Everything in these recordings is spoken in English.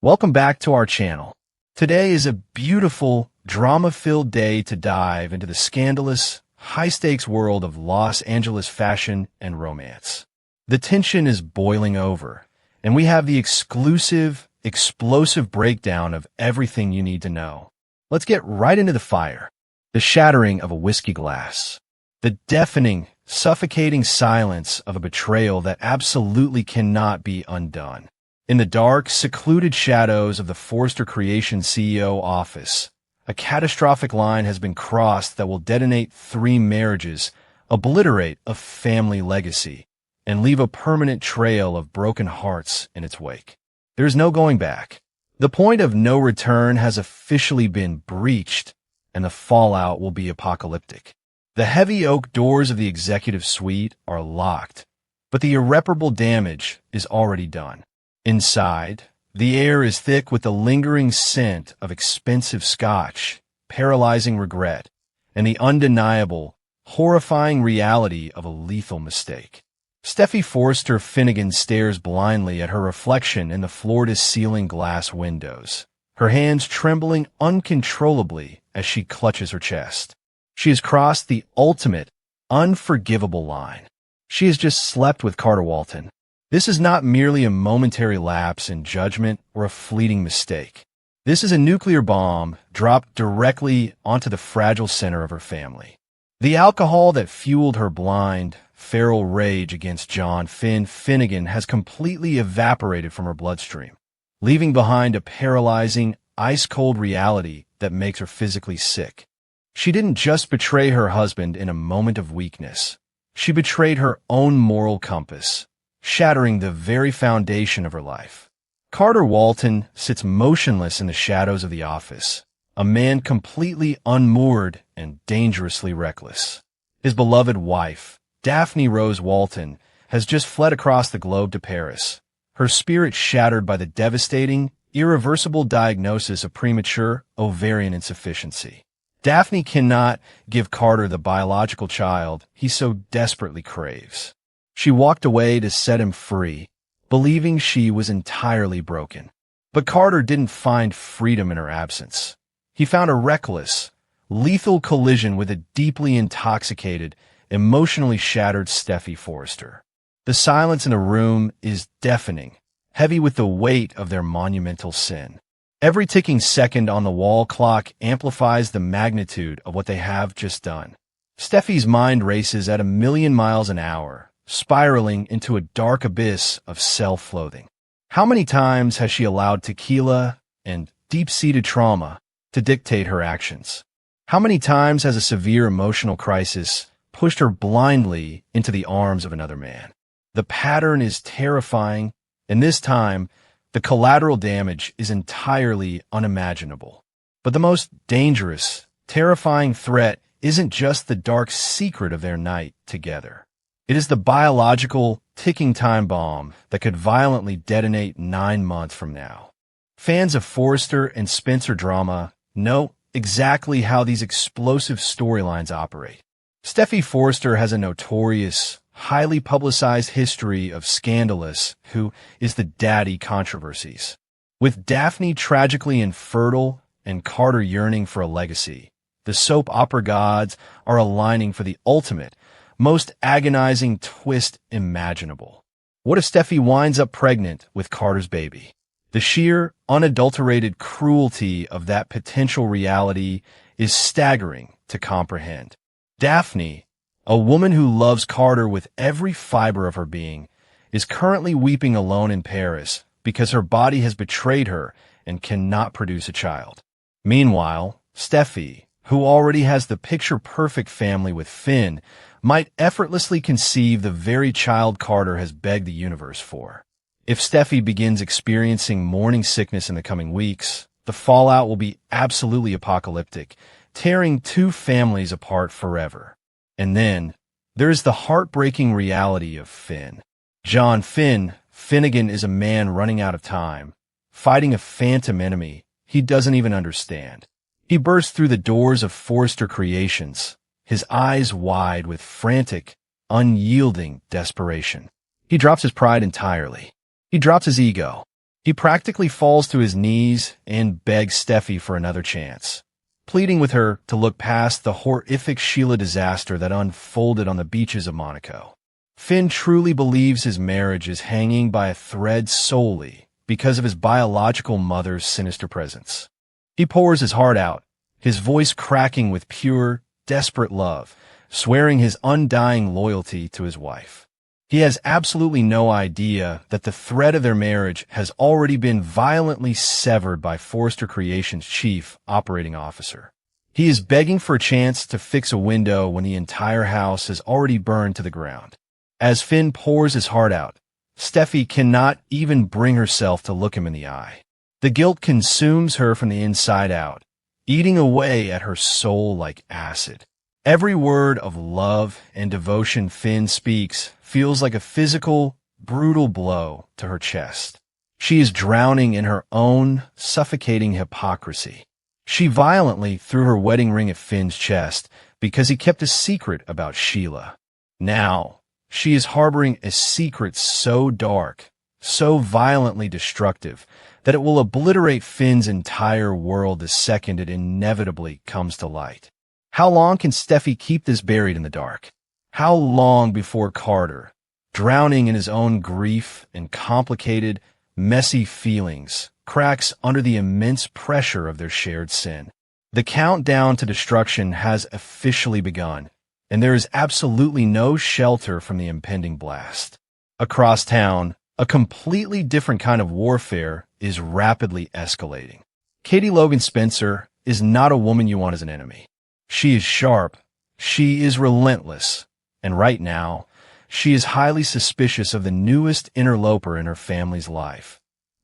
Welcome back to our channel. Today is a beautiful, drama-filled day to dive into the scandalous, high-stakes world of Los Angeles fashion and romance. The tension is boiling over, and we have the exclusive, explosive breakdown of everything you need to know. Let's get right into the fire. The shattering of a whiskey glass. The deafening, suffocating silence of a betrayal that absolutely cannot be undone. In the dark, secluded shadows of the Forrester Creations CEO office, a catastrophic line has been crossed that will detonate 3 marriages, obliterate a family legacy, and leave a permanent trail of broken hearts in its wake. There is no going back. The point of no return has officially been breached, and the fallout will be apocalyptic. The heavy oak doors of the executive suite are locked, but the irreparable damage is already done. Inside, the air is thick with the lingering scent of expensive scotch, paralyzing regret, and the undeniable, horrifying reality of a lethal mistake. Steffy Forrester Finnegan stares blindly at her reflection in the floor-to-ceiling glass windows, her hands trembling uncontrollably as she clutches her chest. She has crossed the ultimate, unforgivable line. She has just slept with Carter Walton. This is not merely a momentary lapse in judgment or a fleeting mistake. This is a nuclear bomb dropped directly onto the fragile center of her family. The alcohol that fueled her blind, feral rage against John Finn Finnegan has completely evaporated from her bloodstream, leaving behind a paralyzing, ice-cold reality that makes her physically sick. She didn't just betray her husband in a moment of weakness. She betrayed her own moral compass, shattering the very foundation of her life. Carter Walton sits motionless in the shadows of the office, a man completely unmoored and dangerously reckless. His beloved wife, Daphne Rose Walton, has just fled across the globe to Paris, her spirit shattered by the devastating, irreversible diagnosis of premature ovarian insufficiency. Daphne cannot give Carter the biological child he so desperately craves. She walked away to set him free, believing she was entirely broken. But Carter didn't find freedom in her absence. He found a reckless, lethal collision with a deeply intoxicated, emotionally shattered Steffy Forrester. The silence in the room is deafening, heavy with the weight of their monumental sin. Every ticking second on the wall clock amplifies the magnitude of what they have just done. Steffy's mind races at 1,000,000 miles an hour, spiraling into a dark abyss of self-loathing. How many times has she allowed tequila and deep-seated trauma to dictate her actions? How many times has a severe emotional crisis pushed her blindly into the arms of another man? The pattern is terrifying, and this time, the collateral damage is entirely unimaginable. But the most dangerous, terrifying threat isn't just the dark secret of their night together. It is the biological, ticking time bomb that could violently detonate 9 months from now. Fans of Forrester and Spencer drama know exactly how these explosive storylines operate. Steffy Forrester has a notorious, highly publicized history of scandalous who is the daddy controversies. With Daphne tragically infertile and Carter yearning for a legacy, the soap opera gods are aligning for the ultimate, most agonizing twist imaginable. What if Steffy winds up pregnant with Carter's baby? The sheer, unadulterated cruelty of that potential reality is staggering to comprehend. Daphne, a woman who loves Carter with every fiber of her being, is currently weeping alone in Paris because her body has betrayed her and cannot produce a child. Meanwhile, Steffy, who already has the picture-perfect family with Finn, might effortlessly conceive the very child Carter has begged the universe for. If Steffy begins experiencing morning sickness in the coming weeks, the fallout will be absolutely apocalyptic, tearing 2 families apart forever. And then, there is the heartbreaking reality of Finn. John Finn Finnegan is a man running out of time, fighting a phantom enemy he doesn't even understand. He bursts through the doors of Forrester Creations, his eyes wide with frantic, unyielding desperation. He drops his pride entirely. He drops his ego. He practically falls to his knees and begs Steffi for another chance, pleading with her to look past the horrific Sheila disaster that unfolded on the beaches of Monaco. Finn truly believes his marriage is hanging by a thread solely because of his biological mother's sinister presence. He pours his heart out, his voice cracking with pure, desperate love, swearing his undying loyalty to his wife. He has absolutely no idea that the thread of their marriage has already been violently severed by Forrester Creations' chief operating officer. He is begging for a chance to fix a window when the entire house has already burned to the ground. As Finn pours his heart out, Steffi cannot even bring herself to look him in the eye. The guilt consumes her from the inside out, eating away at her soul like acid. Every word of love and devotion Finn speaks feels like a physical, brutal blow to her chest. She is drowning in her own suffocating hypocrisy. She violently threw her wedding ring at Finn's chest because he kept a secret about Sheila. Now, she is harboring a secret so dark, so violently destructive, that it will obliterate Finn's entire world the second it inevitably comes to light. How long can Steffi keep this buried in the dark? How long before Carter, drowning in his own grief and complicated, messy feelings, cracks under the immense pressure of their shared sin? The countdown to destruction has officially begun, and there is absolutely no shelter from the impending blast. Across town, a completely different kind of warfare is rapidly escalating. Katie Logan Spencer is not a woman you want as an enemy. She is sharp, she is relentless, and right now, she is highly suspicious of the newest interloper in her family's life,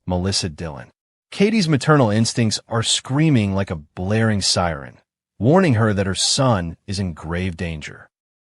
Melissa Dillon. Katie's maternal instincts are screaming like a blaring siren, warning her that her son is in grave danger.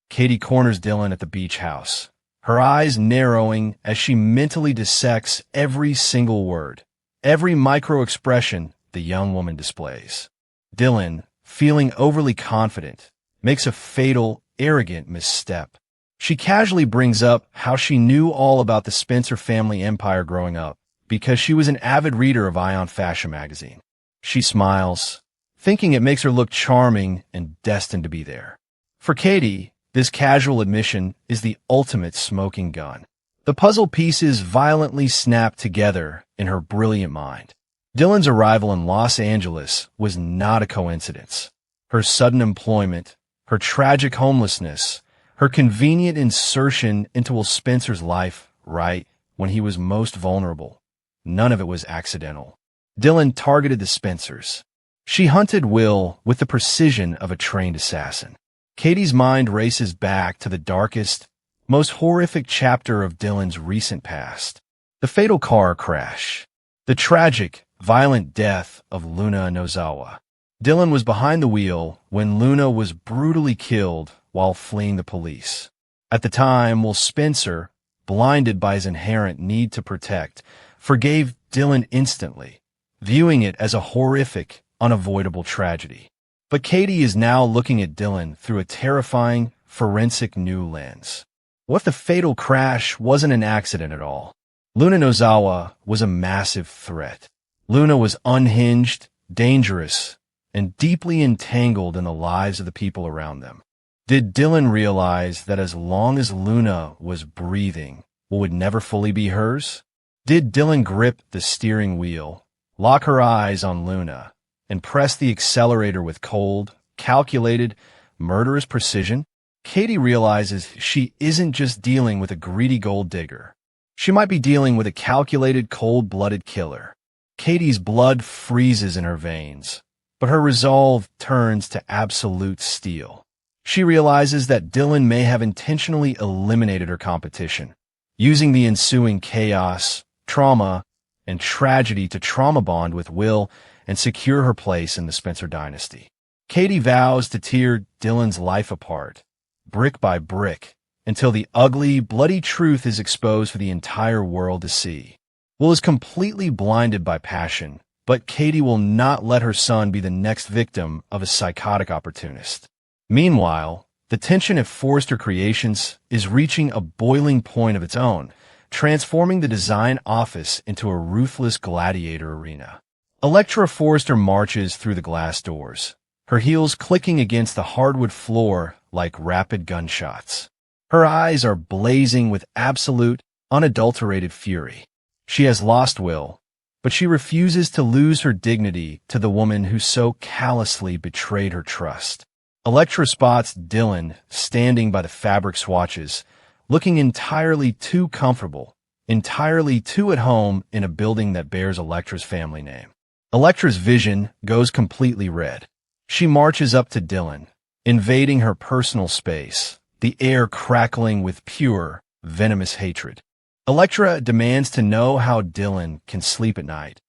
Katie corners Dillon at the beach house, her eyes narrowing as she mentally dissects every single word, every micro-expression the young woman displays. Dillon, feeling overly confident, makes a fatal, arrogant misstep. She casually brings up how she knew all about the Spencer family empire growing up because she was an avid reader of Ion Fashion magazine. She smiles, thinking it makes her look charming and destined to be there. For Katie, this casual admission is the ultimate smoking gun. The puzzle pieces violently snap together in her brilliant mind. Dillon's arrival in Los Angeles was not a coincidence. Her sudden employment, her tragic homelessness, her convenient insertion into Will Spencer's life right when he was most vulnerable. None of it was accidental. Dillon targeted the Spencers. She hunted Will with the precision of a trained assassin. Katie's mind races back to the darkest, most horrific chapter of Dillon's recent past. The fatal car crash. The tragic, violent death of Luna Nozawa. Dillon was behind the wheel when Luna was brutally killed while fleeing the police. At the time, Will Spencer, blinded by his inherent need to protect, forgave Dillon instantly, viewing it as a horrific, unavoidable tragedy. But Katie is now looking at Dillon through a terrifying, forensic new lens. What if the fatal crash wasn't an accident at all? Luna Nozawa was a massive threat. Luna was unhinged, dangerous, and deeply entangled in the lives of the people around them. Did Dillon realize that as long as Luna was breathing, what would never fully be hers? Did Dillon grip the steering wheel, lock her eyes on Luna, and press the accelerator with cold, calculated, murderous precision? Katie realizes she isn't just dealing with a greedy gold digger. She might be dealing with a calculated, cold-blooded killer. Katie's blood freezes in her veins, but her resolve turns to absolute steel. She realizes that Dillon may have intentionally eliminated her competition, using the ensuing chaos, trauma, and tragedy to trauma bond with Will and secure her place in the Spencer dynasty. Katie vows to tear Dillon's life apart, brick by brick, until the ugly, bloody truth is exposed for the entire world to see. Will is completely blinded by passion, but Katie will not let her son be the next victim of a psychotic opportunist. Meanwhile, the tension at Forrester Creations is reaching a boiling point of its own, transforming the design office into a ruthless gladiator arena. Electra Forrester marches through the glass doors, her heels clicking against the hardwood floor like rapid gunshots. Her eyes are blazing with absolute, unadulterated fury. She has lost Will, but she refuses to lose her dignity to the woman who so callously betrayed her trust. Electra spots Dylan standing by the fabric swatches, looking entirely too comfortable, entirely too at home in a building that bears Electra's family name. Electra's vision goes completely red. She marches up to Dylan, invading her personal space, the air crackling with pure, venomous hatred. Electra demands to know how Dylan can sleep at night,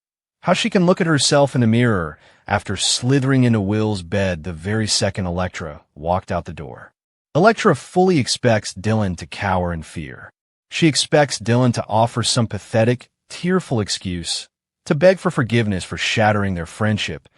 how she can look at herself in the mirror after slithering into Will's bed the very second Electra walked out the door. Electra fully expects Dylan to cower in fear. She expects Dylan to offer some pathetic, tearful excuse, to beg for forgiveness for shattering their friendship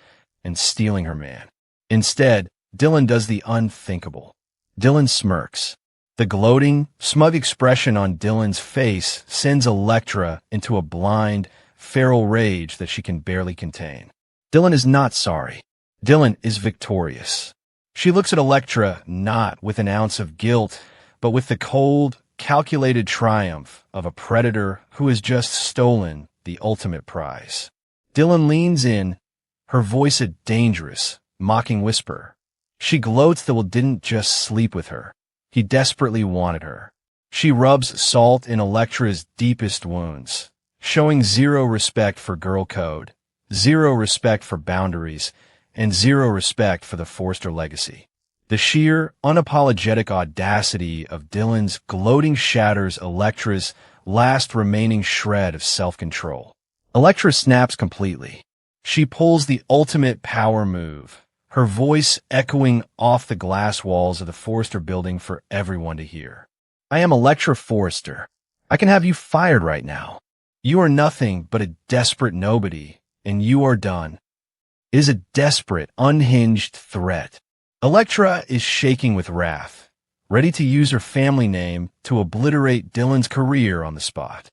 and stealing her man. Instead, Dylan does the unthinkable. Dylan smirks. The gloating, smug expression on Dylan's face sends Electra into a blind, feral rage that she can barely contain. Dylan is not sorry. Dylan is victorious. She looks at Electra not with an ounce of guilt, but with the cold, calculated triumph of a predator who has just stolen the ultimate prize. Dylan leans in, her voice a dangerous, mocking whisper. She gloats that Will didn't just sleep with her. He desperately wanted her. She rubs salt in Electra's deepest wounds, showing zero respect for girl code, zero respect for boundaries, and zero respect for the Forrester legacy. The sheer, unapologetic audacity of Dylan's gloating shatters Electra's last remaining shred of self-control. Electra snaps completely. She pulls the ultimate power move, her voice echoing off the glass walls of the Forrester building for everyone to hear. I am Electra Forrester. I can have you fired right now. You are nothing but a desperate nobody, and you are done. It is a desperate, unhinged threat. Electra is shaking with wrath, ready to use her family name to obliterate Dylan's career on the spot.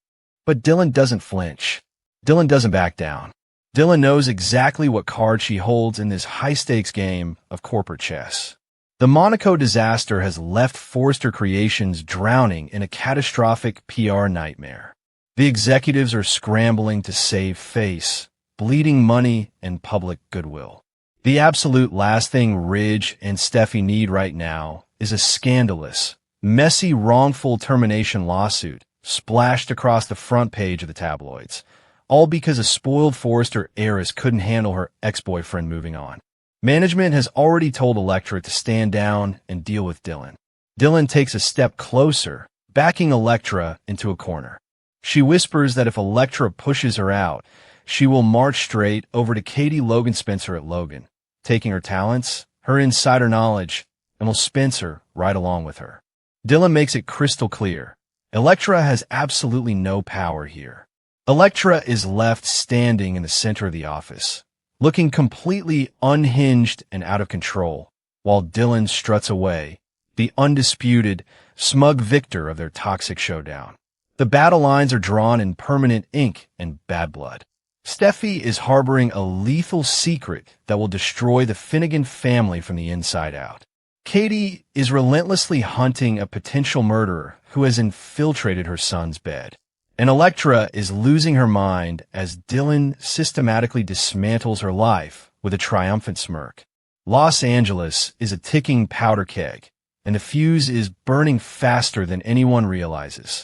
But Dylan doesn't flinch. Dylan doesn't back down. Dylan knows exactly what card she holds in this high-stakes game of corporate chess. The Monaco disaster has left Forrester Creations drowning in a catastrophic PR nightmare. The executives are scrambling to save face, bleeding money, and public goodwill. The absolute last thing Ridge and Steffi need right now is a scandalous, messy, wrongful termination lawsuit splashed across the front page of the tabloids, all because a spoiled Forrester heiress couldn't handle her ex-boyfriend moving on. Management has already told Electra to stand down and deal with Dylan. Dylan takes a step closer, backing Electra into a corner. She whispers that if Electra pushes her out, she will march straight over to Katie Logan Spencer at Logan, taking her talents, her insider knowledge, and will Spencer right along with her. Dylan makes it crystal clear. Electra has absolutely no power here. Electra is left standing in the center of the office, looking completely unhinged and out of control, while Dylan struts away, the undisputed, smug victor of their toxic showdown. The battle lines are drawn in permanent ink and bad blood. Steffi is harboring a lethal secret that will destroy the Finnegan family from the inside out. Katie is relentlessly hunting a potential murderer who has infiltrated her son's bed. And Electra is losing her mind as Dylan systematically dismantles her life with a triumphant smirk. Los Angeles is a ticking powder keg, and the fuse is burning faster than anyone realizes.